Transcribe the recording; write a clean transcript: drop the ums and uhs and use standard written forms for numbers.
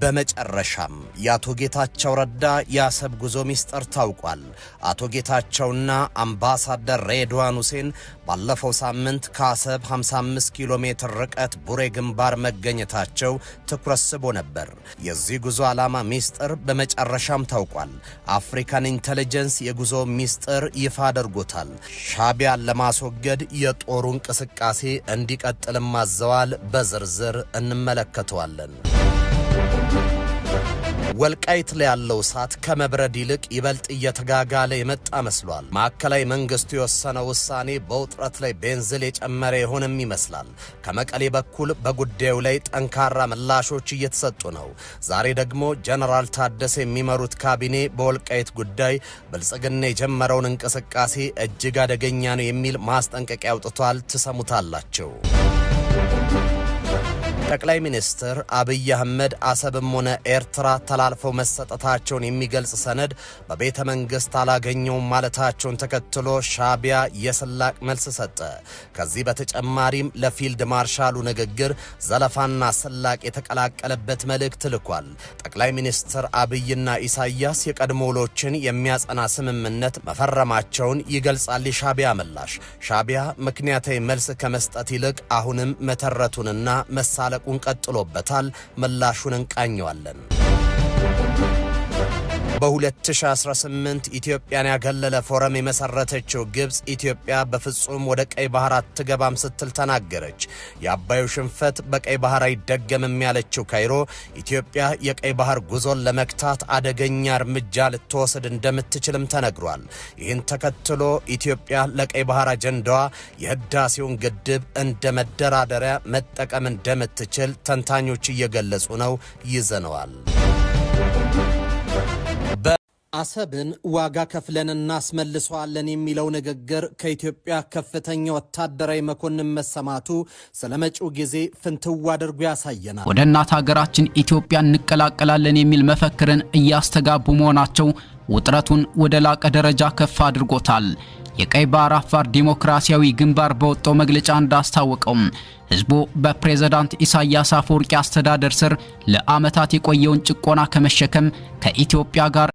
በመጨረሻም የአቶ ጌታቸው ረዳ የአሰብ ጉዞ ሚስጥር ታውቋል። አቶ ጌታቸውና አምባሳደር ሬድዋን ሁሴን ባለፈው ሳምንት ከአሰብ 55 ኪሎ ሜትር ርቀት ቡሬ ግንባር መገኘታቸው ትኩረት ስቦ ነበር። የዚህ ጉዞ ዓላማ ሚስጥር በመጨረሻም ታውቋል። አፍሪካን ኢንተለጀንስ የጉዞ ሚስጥር ይፋ አድርጎታል። ሻቢያን ለማስወገድ የጦሩ እንቅስቃሴ እንዲቀጥልም አዘዋል። በዝርዝር እንመለከተዋለን። ወልቃይት ላይ ያለው እሳት ከመብረድ ይልቅ ይበልጥ እየተጋጋለ የመጣ መስሏል። ማዕከላዊ መንግስቱ የወሰነው ውሳኔ በውጥረት ላይ ቤንዚል የጨመረ ይሆንም ይመስላል። ከመቀሌ በኩል በጉዳዩ ላይ ጠንካራ ምላሾች እየተሰጡ ነው። ዛሬ ደግሞ ጀነራል ታደሰ የሚመሩት ካቢኔ በወልቃይት ጉዳይ ብልጽግና የጀመረውን እንቅስቃሴ እጅግ አደገኛ ነው የሚል ማስጠንቀቂያ አውጥቷል። ትሰሙታላችሁ። ጠቅላይ ሚኒስትር አብይ አህመድ አሰብም ሆነ ኤርትራ ተላልፈው መሰጠታቸውን የሚገልጽ ሰነድ በቤተ መንግስት አላገኘውም ማለታቸውን ተከትሎ ሻቢያ የስላቅ መልስ ሰጠ። ከዚህ በተጨማሪም ለፊልድ ማርሻሉ ንግግር ዘለፋና ስላቅ የተቀላቀለበት መልእክት ልኳል። ጠቅላይ ሚኒስትር አብይና ኢሳያስ የቀድሞ ውሎችን የሚያጸና ስምምነት መፈረማቸውን ይገልጻል የሻቢያ ምላሽ። ሻቢያ ምክንያታዊ መልስ ከመስጠት ይልቅ አሁንም መተረቱንና መሳለ ቁን ቀጥሎበታል። ምላሹን እንቃኘዋለን። በ2018 ኢትዮጵያን ያገለለ ፎረም የመሰረተችው ግብጽ ኢትዮጵያ በፍጹም ወደ ቀይ ባህር አትገባም ስትል ተናገረች። የአባዩ ሽንፈት በቀይ ባህር አይደገምም ያለችው ካይሮ ኢትዮጵያ የቀይ ባህር ጉዞን ለመክታት አደገኛ እርምጃ ልትወስድ እንደምትችልም ተነግሯል። ይህን ተከትሎ ኢትዮጵያ ለቀይ ባህር አጀንዳዋ የህዳሴውን ግድብ እንደ መደራደሪያ መጠቀም እንደምትችል ተንታኞች እየገለጹ ነው። ይዘነዋል። አሰብን ዋጋ ከፍለን እናስመልሰዋለን የሚለው ንግግር ከኢትዮጵያ ከፍተኛ ወታደራዊ መኮንን መሰማቱ ስለመጪው ጊዜ ፍንትው አድርጎ ያሳየናል። ወደ እናት ሀገራችን ኢትዮጵያ እንቀላቀላለን የሚል መፈክርን እያስተጋቡ መሆናቸው ውጥረቱን ወደ ላቀ ደረጃ ከፍ አድርጎታል። የቀይ ባህር አፋር ዲሞክራሲያዊ ግንባር በወጣው መግለጫ እንዳስታወቀው ህዝቡ በፕሬዝዳንት ኢሳያስ አፈወርቂ አስተዳደር ስር ለአመታት የቆየውን ጭቆና ከመሸከም ከኢትዮጵያ ጋር